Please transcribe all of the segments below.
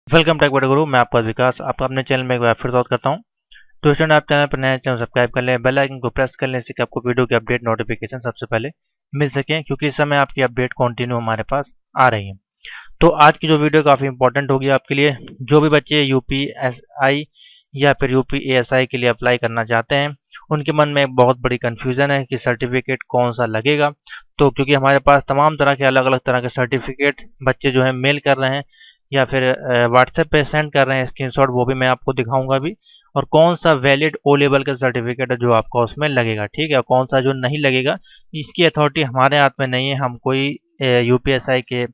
Welcome to गुरु। मैं आपका विकास आपका अपने चैनल में एक बार फिर स्वागत करता हूं। तो स्टूडेंट, आप चैनल पर नए चैनल सब्सक्राइब कर लें, बेल आइकन को प्रेस कर लें, इससे कि आपको वीडियो की अपडेट नोटिफिकेशन सबसे पहले मिल सके, क्योंकि इस समय आपकी अपडेट कंटिन्यू हमारे पास आ रही है। तो आज की जो वीडियो काफ़ी इंपॉर्टेंट होगी आपके लिए। जो भी बच्चे यूपीएसआई या फिर यूपीएसआई के लिए अप्लाई करना चाहते हैं, उनके मन में एक बहुत बड़ी कन्फ्यूज़न है कि सर्टिफिकेट कौन सा लगेगा। तो क्योंकि हमारे पास तमाम तरह के अलग अलग तरह के सर्टिफिकेट बच्चे जो है मेल कर रहे हैं या फिर व्हाट्सएप पे सेंड कर रहे हैं स्क्रीनशॉट, वो भी मैं आपको दिखाऊंगा भी। और कौन सा वैलिड ओ लेवल का सर्टिफिकेट है जो आपका उसमें लगेगा, ठीक है, कौन सा जो नहीं लगेगा, इसकी अथॉरिटी हमारे हाथ में नहीं है। हम कोई यूपीएसआई के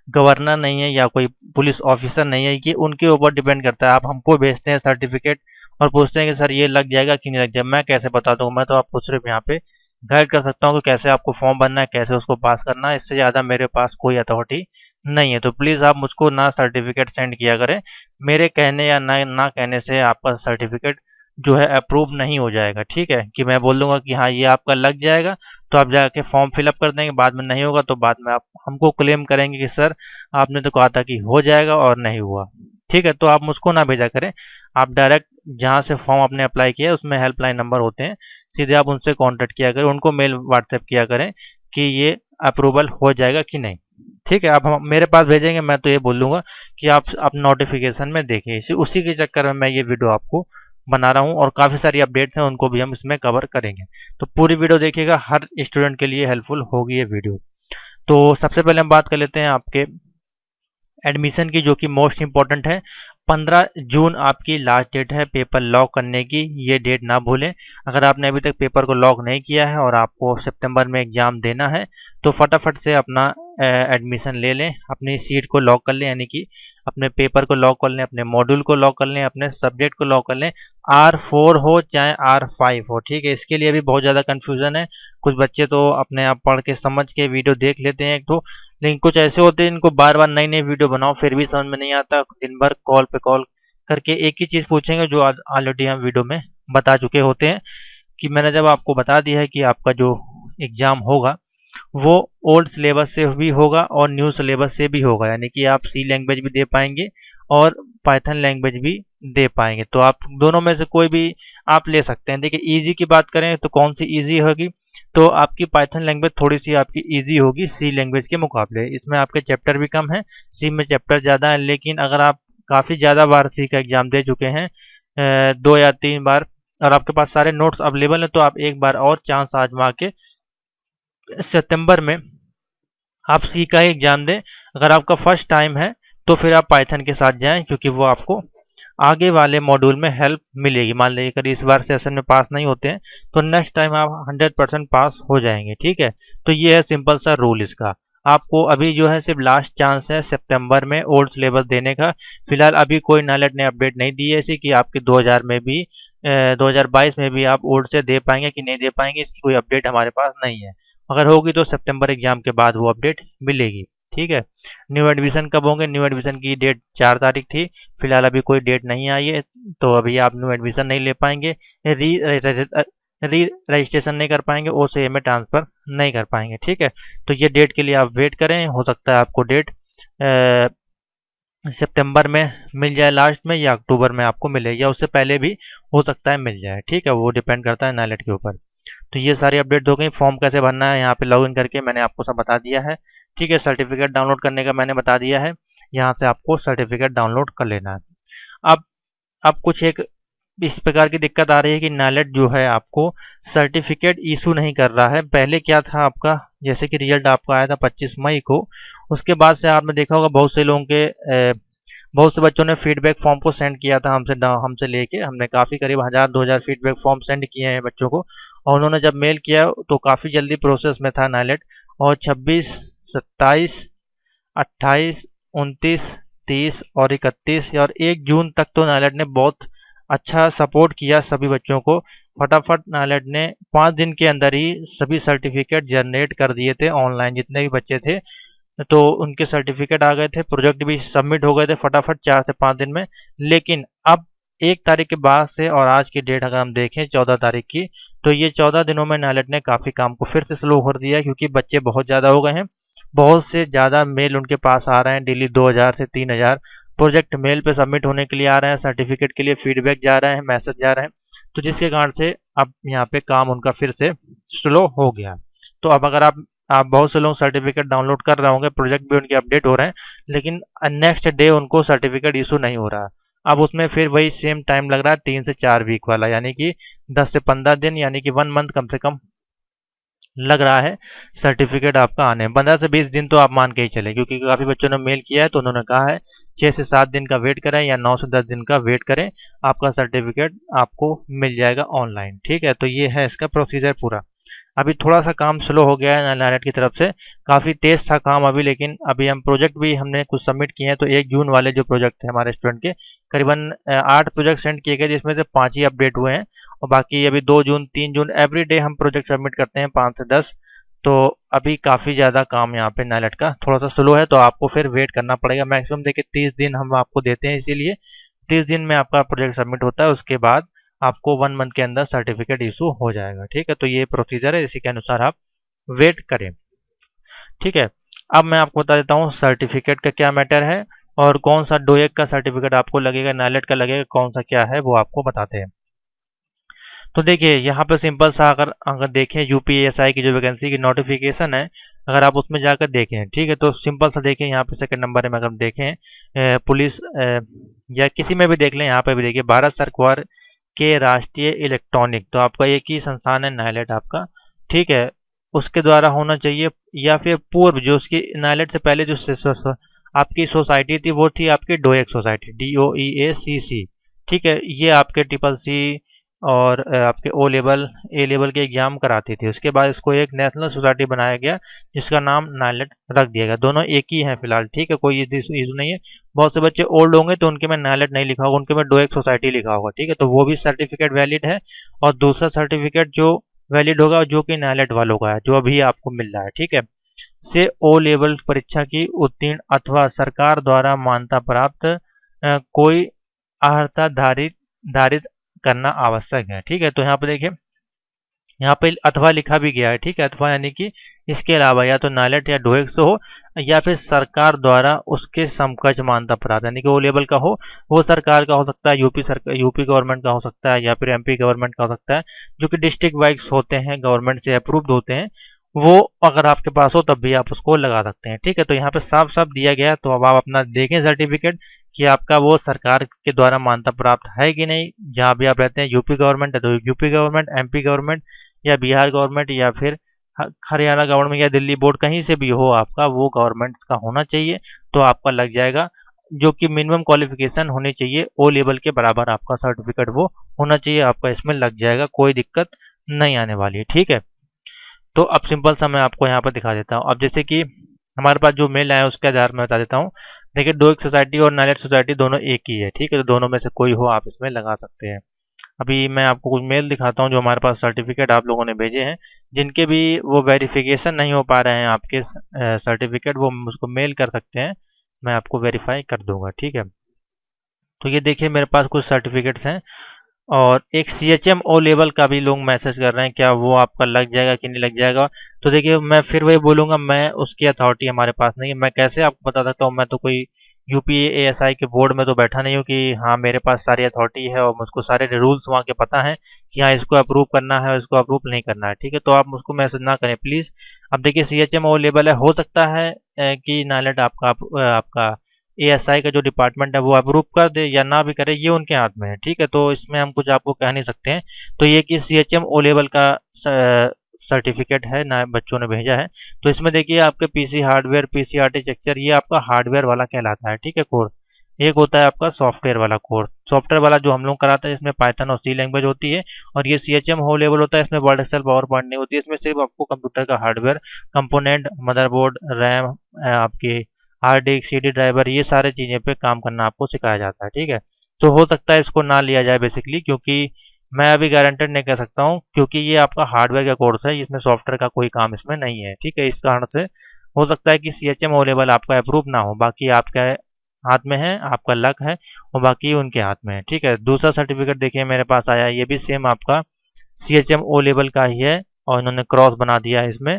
गवर्नर नहीं है या कोई पुलिस ऑफिसर नहीं है कि उनके ऊपर डिपेंड करता है। आप हमको भेजते हैं सर्टिफिकेट और पूछते हैं कि सर ये लग जाएगा कि नहीं लग जाएगा। मैं कैसे बता दूँ? मैं तो आपको सिर्फ यहाँ पे गाइड कर सकता हूँ कि कैसे आपको फॉर्म भरना है, कैसे उसको पास करना है। इससे ज़्यादा मेरे पास कोई अथॉरिटी नहीं है। तो प्लीज़ आप मुझको ना सर्टिफिकेट सेंड किया करें। मेरे कहने या ना कहने से आपका सर्टिफिकेट जो है अप्रूव नहीं हो जाएगा, ठीक है। कि मैं बोल दूंगा कि हाँ ये आपका लग जाएगा, तो आप जाके फॉर्म फिलअप कर देंगे, बाद में नहीं होगा तो बाद में आप हमको क्लेम करेंगे कि सर आपने तो कहा था कि हो जाएगा और नहीं हुआ, ठीक है। तो आप मुझको ना भेजा करें। आप डायरेक्ट जहाँ से फॉर्म आपने अप्लाई किया उसमें हेल्पलाइन नंबर होते हैं, सीधे आप उनसे कांटेक्ट किया करें, उनको मेल व्हाट्सएप किया करें कि ये अप्रूवल हो जाएगा कि नहीं, ठीक है। आप मेरे पास भेजेंगे, मैं तो ये बोल दूंगा कि आप नोटिफिकेशन में देखें। उसी के चक्कर में मैं ये वीडियो आपको बना रहा हूँ और काफ़ी सारी अपडेट्स हैं, उनको भी हम इसमें कवर करेंगे। तो पूरी वीडियो देखिएगा, हर स्टूडेंट के लिए हेल्पफुल होगी ये वीडियो। तो सबसे पहले हम बात कर लेते हैं आपके एडमिशन की, जो कि मोस्ट इंपॉर्टेंट है। 15 जून आपकी लास्ट डेट है पेपर लॉक करने की, ये डेट ना भूलें। अगर आपने अभी तक पेपर को लॉक नहीं किया है और आपको सितंबर में एग्ज़ाम देना है, तो फटाफट से अपना एडमिशन ले लें, अपनी सीट को लॉक कर लें, यानी कि अपने पेपर को लॉक कर लें, अपने मॉड्यूल को लॉक कर लें, अपने सब्जेक्ट को लॉक कर लें। R4 हो चाहे R5 हो, ठीक है। इसके लिए भी बहुत ज़्यादा कन्फ्यूज़न है। कुछ बच्चे तो अपने आप पढ़ के समझ के वीडियो देख लेते हैं एक तो, लेकिन कुछ ऐसे होते हैं इनको बार बार नई नई वीडियो बनाओ फिर भी समझ में नहीं आता। दिन भर कॉल पे कॉल करके एक ही चीज़ पूछेंगे जो ऑलरेडी हम वीडियो में बता चुके होते हैं। कि मैंने जब आपको बता दिया है कि आपका जो एग्ज़ाम होगा वो ओल्ड सिलेबस से भी होगा और न्यू सिलेबस से भी होगा, यानी कि आप सी लैंग्वेज भी दे पाएंगे और पाइथन लैंग्वेज भी दे पाएंगे। तो आप दोनों में से कोई भी आप ले सकते हैं। देखिए, इजी की बात करें तो कौन सी इजी होगी, तो आपकी पाइथन लैंग्वेज थोड़ी सी आपकी इजी होगी सी लैंग्वेज के मुकाबले। इसमें आपके चैप्टर भी कम है, सी में चैप्टर ज़्यादा है। लेकिन अगर आप काफ़ी ज़्यादा बार सी का एग्जाम दे चुके हैं, 2 या 3 बार, और आपके पास सारे नोट्स अवेलेबल हैं, तो आप एक बार और चांस आजमा के सितंबर में आप सी का ही एग्जाम दें। अगर आपका फर्स्ट टाइम है तो फिर आप पाइथन के साथ जाएं, क्योंकि वो आपको आगे वाले मॉड्यूल में हेल्प मिलेगी। मान लीजिए अगर इस बार सेशन में पास नहीं होते हैं तो नेक्स्ट टाइम आप 100% पास हो जाएंगे, ठीक है। तो ये है सिंपल सा रूल इसका। आपको अभी जो है सिर्फ लास्ट चांस है सितंबर में ओल्ड सिलेबस देने का। फिलहाल अभी कोई नाइलेट ने अपडेट नहीं दी है ऐसी कि आपके 2000 में भी 2022 में भी आप ओल्ड से दे पाएंगे कि नहीं दे पाएंगे, इसकी कोई अपडेट हमारे पास नहीं है। अगर होगी तो सितंबर एग्जाम के बाद वो अपडेट मिलेगी, ठीक है। न्यू एडमिशन कब होंगे? न्यू एडमिशन की डेट 4 तारीख थी, फिलहाल अभी कोई डेट नहीं आई है, तो अभी आप न्यू एडमिशन नहीं ले पाएंगे, री रजिस्ट्रेशन नहीं कर पाएंगे, OCA में ट्रांसफ़र नहीं कर पाएंगे, ठीक है। तो ये डेट के लिए आप वेट करें, हो सकता है आपको डेट सितंबर में मिल जाए लास्ट में, या अक्टूबर में आपको मिले, या उससे पहले भी हो सकता है मिल जाए, ठीक है। वो डिपेंड करता है नाइलेट के ऊपर। तो ये सारी अपडेट हो गई। फॉर्म कैसे भरना है यहाँ पे लॉगिन करके मैंने आपको सब बता दिया है, ठीक है। सर्टिफिकेट डाउनलोड करने का मैंने बता दिया है, यहाँ से आपको सर्टिफिकेट डाउनलोड कर लेना है। अब अब कुछ एक इस प्रकार की दिक्कत आ रही है कि नाइलेट जो है आपको सर्टिफिकेट इशू नहीं कर रहा है। पहले क्या था आपका, जैसे कि रिजल्ट आपका आया था 25 मई को, उसके बाद से आपने देखा होगा बहुत से लोगों के बहुत से बच्चों ने फीडबैक फॉर्म को सेंड किया था हमसे लेके। हमने काफ़ी करीब 1000-2000 फीडबैक फॉर्म सेंड किए हैं बच्चों को, और उन्होंने जब मेल किया तो काफ़ी जल्दी प्रोसेस में था नाइलेट। और 26, 27, 28, 29, 30 और 31 और 1 जून तक तो नाइलेट ने बहुत अच्छा सपोर्ट किया सभी बच्चों को। फटाफट नाइलेट ने 5 दिन के अंदर ही सभी सर्टिफिकेट जनरेट कर दिए थे ऑनलाइन, जितने भी बच्चे थे तो उनके सर्टिफिकेट आ गए थे, प्रोजेक्ट भी सबमिट हो गए थे फटाफट 4 से 5 दिन में। लेकिन अब 1 तारीख के बाद से और आज की डेट अगर हम देखें 14 तारीख की, तो ये 14 दिनों में नाइलेट ने काफ़ी काम को फिर से स्लो कर दिया है, क्योंकि बच्चे बहुत ज़्यादा हो गए हैं बहुत से ज़्यादा मेल उनके पास आ रहे हैं, डेली 2000 से 3000 प्रोजेक्ट मेल पे सबमिट होने के लिए आ रहे हैं, सर्टिफिकेट के लिए फीडबैक जा रहे हैं, मैसेज जा रहे हैं। तो जिसके कारण से अब यहाँ पे काम उनका फिर से स्लो हो गया। तो अब अगर आप बहुत से लोग सर्टिफिकेट डाउनलोड कर रहे होंगे, प्रोजेक्ट भी उनके अपडेट हो रहे हैं, लेकिन नेक्स्ट डे उनको सर्टिफिकेट इशू नहीं हो रहा। अब उसमें फिर वही सेम टाइम लग रहा है, 3 से 4 वीक वाला, यानी कि 10 से 15 दिन, यानी कि 1 मंथ कम से कम लग रहा है सर्टिफिकेट आपका आने में। 15 से 20 दिन तो आप मान के ही चले, क्योंकि काफ़ी बच्चों ने मेल किया है तो उन्होंने कहा है 6 से 7 दिन का वेट करें या 9 से 10 दिन का वेट करें, आपका सर्टिफिकेट आपको मिल जाएगा ऑनलाइन। ठीक है, तो ये है इसका प्रोसीजर पूरा। अभी थोड़ा सा काम स्लो हो गया है नायलेट की तरफ से, काफ़ी तेज था काम अभी, लेकिन अभी हम प्रोजेक्ट भी हमने कुछ सबमिट किए हैं। तो 1 जून वाले जो प्रोजेक्ट थे हमारे स्टूडेंट के, करीबन 8 प्रोजेक्ट सेंड किए गए, जिसमें से 5 ही अपडेट हुए हैं, और बाकी अभी 2 जून 3 जून एवरी डे हम प्रोजेक्ट सबमिट करते हैं 5 से 10। तो अभी काफ़ी ज़्यादा काम यहाँ पे नायलेट का थोड़ा सा स्लो है, तो आपको फिर वेट करना पड़ेगा। मैक्सिमम देखिए 30 दिन हम आपको देते हैं, इसीलिए 30 दिन में आपका प्रोजेक्ट सबमिट होता है, उसके बाद आपको 1 मंथ के अंदर सर्टिफिकेट इशू हो जाएगा। ठीक है, तो ये प्रोसीजर है, इसी के अनुसार आप वेट करें। ठीक है, अब मैं आपको बता देता हूँ सर्टिफिकेट का क्या मैटर है, और कौन सा डोएक का सर्टिफिकेट आपको लगेगा, नायलेट का लगेगा, कौन सा क्या है वो आपको बताते हैं। तो देखिए यहाँ पे सिंपल सा, अगर अगर देखें यूपीएसआई की जो वैकेंसी की नोटिफिकेशन है, अगर आप उसमें जाकर देखें, ठीक है, तो सिंपल सा देखें, यहाँ पे सेकंड नंबर में अगर देखें पुलिस या किसी में भी देख लें, यहाँ पे भी देखिए भारत सरकार के राष्ट्रीय इलेक्ट्रॉनिक, तो आपका एक ही संस्थान है नायलेट आपका। ठीक है, उसके द्वारा होना चाहिए, या फिर पूर्व जो उसकी नायलेट से पहले जो आपकी सोसाइटी थी वो थी आपकी डोएक सोसाइटी, DOEACC। ठीक है, ये आपके CCC और आपके ए लेवल के एग्जाम कराती थी। उसके बाद इसको एक नेशनल सोसाइटी बनाया गया, जिसका नाम नायलेट रख दिया गया। दोनों एक ही हैं फिलहाल। ठीक है, कोई इशू नहीं है। बहुत से बच्चे ओल्ड होंगे तो उनके में नायलेट नहीं लिखा होगा, उनके में डोएक सोसाइटी लिखा होगा। ठीक है, तो वो भी सर्टिफिकेट वैलिड है, और दूसरा सर्टिफिकेट जो वैलिड होगा जो कि नायलेट वालों का है, जो अभी आपको मिल रहा है। ठीक है, से ओ लेवल परीक्षा की उत्तीर्ण अथवा सरकार द्वारा मान्यता प्राप्त कोई अर्हता धारित करना आवश्यक है। ठीक है, तो यहाँ पे देखिए, यहाँ पे अथवा लिखा भी गया है। ठीक है, अथवा यानी कि इसके अलावा या तो नायलेट या डोएक से हो, या फिर सरकार द्वारा उसके समकक्ष मान्यता प्राप्त, यानी कि वो लेवल का हो। वो सरकार का हो सकता है, यूपी गवर्नमेंट का हो सकता है, या फिर MP गवर्नमेंट का हो सकता है, जो कि डिस्ट्रिक्ट वाइज होते हैं, गवर्नमेंट से अप्रूव्ड होते हैं। वो अगर आपके पास हो तब भी आप उसको लगा सकते हैं। ठीक है, तो यहाँ पे साफ साफ दिया गया है, तो अब आप अपना देखें सर्टिफिकेट कि आपका वो सरकार के द्वारा मान्यता प्राप्त है कि नहीं। जहाँ भी आप रहते हैं, यूपी गवर्नमेंट है तो यूपी गवर्नमेंट, MP गवर्नमेंट, या बिहार गवर्नमेंट, या फिर हरियाणा गवर्नमेंट, या दिल्ली बोर्ड, कहीं से भी हो आपका, वो गवर्नमेंट का होना चाहिए, तो आपका लग जाएगा। जो कि मिनिमम क्वालिफिकेशन होनी चाहिए, ओ लेवल के बराबर आपका सर्टिफिकेट वो होना चाहिए, आपका इसमें लग जाएगा, कोई दिक्कत नहीं आने वाली है। ठीक है, तो अब सिंपल सा मैं आपको यहाँ पर दिखा देता हूँ। अब जैसे कि हमारे पास जो मेल आया है उसके आधार में बता देता हूँ। देखिए, डोएक सोसाइटी और नायलेट सोसाइटी दोनों एक ही है। ठीक है, तो दोनों में से कोई हो आप इसमें लगा सकते हैं। अभी मैं आपको कुछ मेल दिखाता हूँ जो हमारे पास सर्टिफिकेट आप लोगों ने भेजे हैं, जिनके भी वो वेरिफिकेशन नहीं हो पा रहे हैं आपके सर्टिफिकेट, वो उसको मेल कर सकते हैं, मैं आपको वेरीफाई कर दूंगा। ठीक है, तो ये देखिए मेरे पास कुछ सर्टिफिकेट्स हैं, और एक CHMO लेवल का भी लोग मैसेज कर रहे हैं, क्या वो आपका लग जाएगा कि नहीं लग जाएगा। तो देखिए, मैं फिर वही बोलूँगा, मैं उसकी अथॉरिटी हमारे पास नहीं है, मैं कैसे आपको बता सकता हूँ। मैं तो कोई UPASI के बोर्ड में तो बैठा नहीं हूँ कि हाँ मेरे पास सारी अथॉरिटी है और मुझको सारे रूल्स वहाँ के पता है कि हाँ इसको अप्रूव करना है, इसको अप्रूव नहीं करना है। ठीक है, तो आप मुझको मैसेज ना करें प्लीज़। अब देखिए, CHMO लेवल है, हो सकता है कि नायलेट आपका ASI का जो डिपार्टमेंट है वो अप्रूव कर दे या ना भी करे, ये उनके हाथ में है। ठीक है, तो इसमें हम कुछ आपको कह नहीं सकते हैं। तो ये कि CHMO लेवल का सर्टिफिकेट है ना, बच्चों ने भेजा है। तो इसमें देखिए आपके PC हार्डवेयर, PC आर्किटेक्चर, ये आपका हार्डवेयर वाला कहलाता है। ठीक है, कोर्स। एक होता है आपका सॉफ्टवेयर वाला कोर्स, सॉफ्टवेयर वाला जो हम लोग कराते हैं, इसमें पाइथन और C लैंग्वेज होती है। और ये CHMO लेवल होता है, इसमें वर्ड, एक्सेल, पावर पॉइंट नहीं होती है। इसमें सिर्फ आपको कंप्यूटर का हार्डवेयर कंपोनेंट, मदरबोर्ड, रैम, आपकी हार्ड डिस्क, CD ड्राइवर, ये सारे चीज़ें पे काम करना आपको सिखाया जाता है। ठीक है, तो हो सकता है इसको ना लिया जाए बेसिकली, क्योंकि मैं अभी गारंटेड नहीं कर सकता हूँ, क्योंकि ये आपका हार्डवेयर का कोर्स है, इसमें सॉफ्टवेयर का कोई काम इसमें नहीं है। ठीक है, इस कारण से हो सकता है कि CHMO लेवल आपका अप्रूव ना हो, बाकी आपके हाथ में है, आपका लक है, और बाकी उनके हाथ में है। ठीक है, दूसरा सर्टिफिकेट देखिए मेरे पास आया है, ये भी सेम आपका CHMO लेवल का ही है, और इन्होंने क्रॉस बना दिया है इसमें।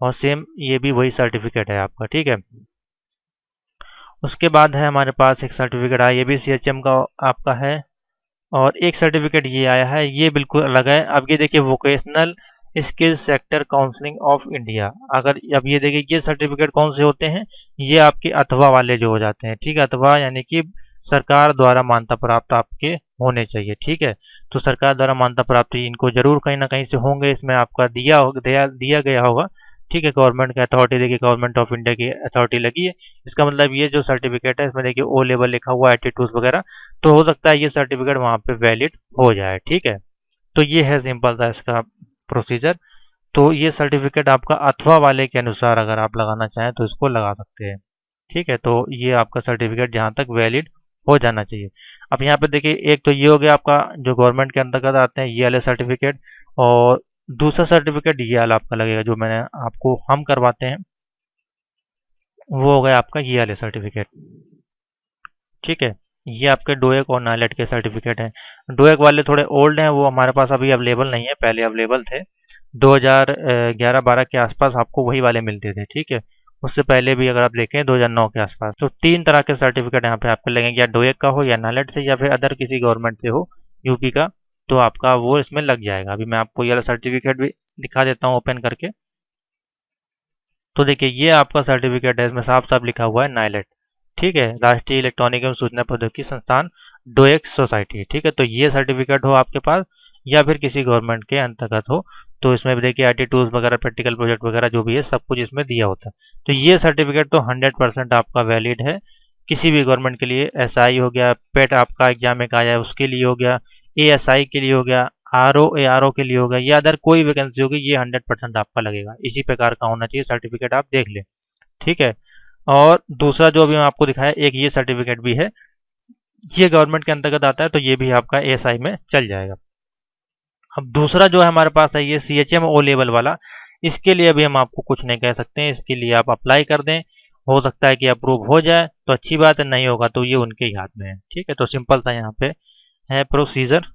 और सेम ये भी वही सर्टिफिकेट है आपका, ठीक है। उसके बाद है हमारे पास एक सर्टिफिकेट आया, ये भी CHM का आपका है। और एक सर्टिफिकेट ये आया है, ये बिल्कुल अलग है। अब ये देखिए, vocational skill sector counselling of India. अगर अब ये देखिए, ये सर्टिफिकेट कौन से होते हैं, ये आपके अथवा वाले जो हो जाते हैं, ठीक है। अथवा यानी कि सरकार द्वारा मान्यता प्राप्त आपके होने चाहिए, ठीक है। तो सरकार द्वारा मान्यता प्राप्त इनको जरूर कहीं ना कहीं से होंगे, इसमें आपका दिया गया होगा, ठीक है। गवर्नमेंट की अथॉरिटी, देखिए गवर्नमेंट ऑफ इंडिया की अथॉरिटी लगी है। इसका मतलब ये जो सर्टिफिकेट है, इसमें देखिए O लेवल लिखा हुआ है, एटीट्यूड वगैरह, तो हो सकता है ये सर्टिफिकेट वहाँ पे वैलिड हो जाए, ठीक है। तो ये है सिंपल सा इसका प्रोसीजर। तो ये सर्टिफिकेट आपका अथवा वाले के अनुसार अगर आप लगाना चाहें तो इसको लगा सकते हैं, ठीक है। तो ये आपका सर्टिफिकेट जहाँ तक वैलिड हो जाना चाहिए। अब यहाँ पे देखिए, एक तो ये हो गया आपका जो गवर्नमेंट के अंतर्गत आते हैं, ये वाले सर्टिफिकेट। और दूसरा सर्टिफिकेट ये वाला आपका लगेगा, जो मैंने आपको हम करवाते हैं, वो हो गया आपका ये वाले सर्टिफिकेट, ठीक है। ये आपके डोएक और नाइलेट के सर्टिफिकेट हैं। डोएक वाले थोड़े ओल्ड हैं, वो हमारे पास अभी अवेलेबल नहीं है, पहले अवेलेबल थे। 2011-12 के आसपास आपको वही वाले मिलते थे, ठीक है। उससे पहले भी अगर आप देखें 2009 के आसपास। तो 3 तरह के सर्टिफिकेट यहाँ पे आपको लगेंगे, या डोएक का हो, या नाइलेट से, या फिर अदर किसी गवर्नमेंट से हो, यूपी का, तो आपका वो इसमें लग जाएगा। अभी मैं आपको ये वाला सर्टिफिकेट भी दिखा देता हूँ ओपन करके। तो देखिए, ये आपका सर्टिफिकेट है, इसमें साफ साफ लिखा हुआ है नाइलेट, ठीक है, राष्ट्रीय इलेक्ट्रॉनिक एवं सूचना प्रौद्योगिकी संस्थान डोएक सोसाइटी, ठीक है। तो ये सर्टिफिकेट हो आपके पास, या फिर किसी गवर्नमेंट के अंतर्गत हो, तो इसमें भी देखिए IT टूल्स वगैरह, प्रैक्टिकल प्रोजेक्ट वगैरह जो भी है, सब कुछ इसमें दिया होता है। तो ये सर्टिफिकेट तो 100% आपका वैलिड है किसी भी गवर्नमेंट के लिए। SI हो गया, पेट आपका एग्जाम एक आया है उसके लिए हो गया, ASI के लिए हो गया, ARO के लिए हो गया, या अदर कोई वैकेंसी होगी, ये 100% आपका लगेगा। इसी प्रकार का होना चाहिए सर्टिफिकेट, आप देख लें, ठीक है। और दूसरा जो अभी मैं आपको दिखाया, एक ये सर्टिफिकेट भी है, ये गवर्नमेंट के अंतर्गत आता है, तो ये भी आपका ASI में चल जाएगा। अब दूसरा जो है हमारे पास है, ये CHM O लेवल वाला। इसके लिए अभी हम आपको कुछ नहीं कह सकते हैं, इसके लिए आप अप्लाई कर दें। हो सकता है कि अप्रूव हो जाए तो अच्छी बात है, नहीं होगा तो ये उनके ही हाथ में है, ठीक है। तो सिंपल सा यहाँ पे है प्रोसीजर।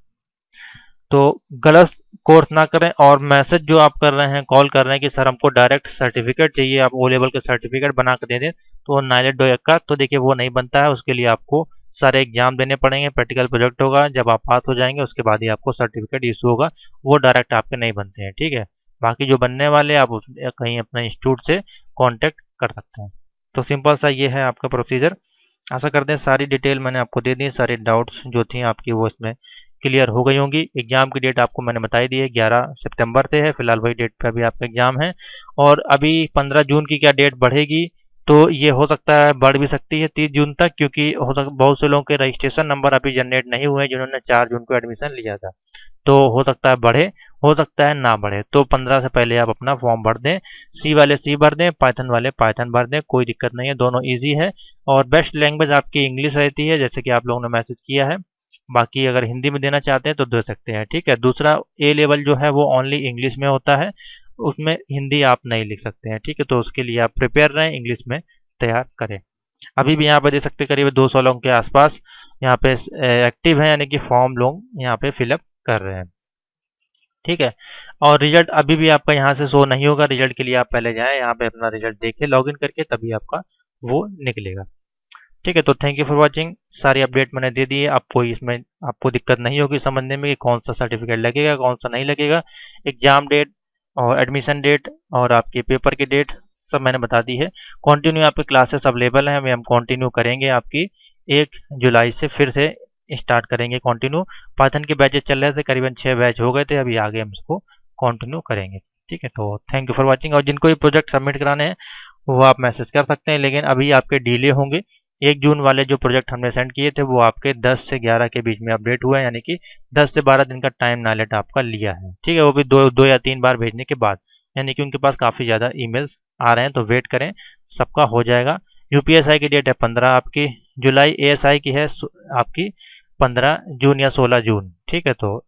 तो गलत कोर्स ना करें, और मैसेज जो आप कर रहे हैं, कॉल कर रहे हैं कि सर हमको डायरेक्ट सर्टिफिकेट चाहिए, आप O लेवल के सर्टिफिकेट बना कर दे दें, तो नाइलेट डोएक का, तो देखिए वो नहीं बनता है। उसके लिए आपको सारे एग्जाम देने पड़ेंगे, प्रैक्टिकल प्रोजेक्ट होगा, जब आप पास हो जाएंगे उसके बाद ही आपको सर्टिफिकेट इशू होगा। वो डायरेक्ट आपके नहीं बनते हैं, ठीक है। बाकी जो बनने वाले आप कहीं अपने इंस्टीट्यूट से कॉन्टेक्ट कर सकते हैं। तो सिंपल सा ये है आपका प्रोसीजर। आशा करते हैं सारी डिटेल मैंने आपको दे दी, सारी डाउट्स जो थी आपकी वो इसमें क्लियर हो गई होंगी। एग्जाम की डेट आपको मैंने बताई दी है, 11 सितंबर से है, फिलहाल वही डेट पे अभी आपका एग्जाम है। और अभी 15 जून की क्या डेट बढ़ेगी, तो ये हो सकता है बढ़ भी सकती है 30 जून तक, क्योंकि बहुत से लोगों के रजिस्ट्रेशन नंबर अभी जनरेट नहीं हुए हैं जिन्होंने 4 जून को एडमिशन लिया था। तो हो सकता है बढ़े, हो सकता है ना बढ़े। तो 15 से पहले आप अपना फॉर्म भर दें। सी वाले सी भर दें, पाइथन वाले पाइथन भर दें, कोई दिक्कत नहीं है, दोनों ईजी है। और बेस्ट लैंग्वेज आपकी इंग्लिश रहती है, जैसे कि आप लोगों ने मैसेज किया है। बाकी अगर हिंदी में देना चाहते हैं तो दे सकते हैं, ठीक है। दूसरा A लेवल जो है वो ओनली इंग्लिश में होता है, उसमें हिंदी आप नहीं लिख सकते हैं, ठीक है। तो उसके लिए आप प्रिपेयर रहें, इंग्लिश में तैयार करें। अभी भी यहाँ पे देख सकते हैं करीब 200 लोगों के आसपास यहाँ पे एक्टिव है, यानी कि फॉर्म लोग यहाँ पे फिलअप कर रहे हैं, ठीक है। और रिजल्ट अभी भी आपका यहाँ से शो नहीं होगा। रिजल्ट के लिए आप पहले जाएं, यहाँ पे अपना रिजल्ट देखें लॉगिन करके, तभी आपका वो निकलेगा, ठीक है। तो थैंक यू फॉर वॉचिंग। सारी अपडेट मैंने दे दी है, आपको इसमें आपको दिक्कत नहीं होगी समझने में कि कौन सा सर्टिफिकेट लगेगा, कौन सा नहीं लगेगा। एग्जाम डेट और एडमिशन डेट और आपके पेपर की डेट सब मैंने बता दी है। कंटिन्यू आपकी क्लासेस अवेलेबल हैं, हम कंटिन्यू करेंगे। आपकी 1 जुलाई से फिर से स्टार्ट करेंगे कंटिन्यू। पाइथन के बैचेस चल रहे थे, करीबन 6 बैच हो गए थे, अभी आगे हम इसको कंटिन्यू करेंगे, ठीक है। तो थैंक यू फॉर वॉचिंग। और जिनको भी प्रोजेक्ट सबमिट कराने हैं वो आप मैसेज कर सकते हैं, लेकिन अभी आपके डिले होंगे। 1 जून वाले जो प्रोजेक्ट हमने सेंड किए थे वो आपके 10 से 11 के बीच में अपडेट हुआ है, यानी कि 10 से 12 दिन का टाइम नाइलेट आपका लिया है, ठीक है। वो भी दो या 3 बार भेजने के बाद, यानी कि उनके पास काफ़ी ज़्यादा ईमेल्स आ रहे हैं, तो वेट करें, सबका हो जाएगा। UPSI की डेट है 15 आपकी जुलाई, ASI की है आपकी 15 जून या 16 जून, ठीक है। तो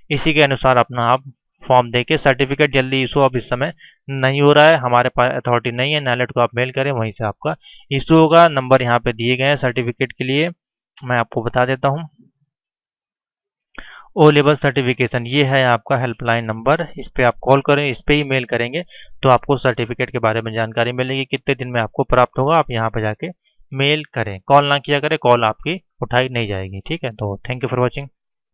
इसी के अनुसार अपना आप फॉर्म देके सर्टिफिकेट जल्दी इशू अब इस समय नहीं हो रहा है, हमारे पास अथॉरिटी नहीं है। नाइलेट को आप मेल करें, वहीं से आपका इशू होगा। नंबर यहाँ पे दिए गए हैं सर्टिफिकेट के लिए, मैं आपको बता देता हूँ। ओ लेवल सर्टिफिकेशन, ये है आपका हेल्पलाइन नंबर। इस पे आप कॉल करें, इस पे ही मेल करेंगे तो आपको सर्टिफिकेट के बारे में जानकारी मिलेगी, कितने दिन में आपको प्राप्त होगा। आप यहाँ पे जाके मेल करें, कॉल ना किया करें, कॉल आपकी उठाई नहीं जाएगी। ठीक है, तो थैंक यू फॉर वॉचिंग।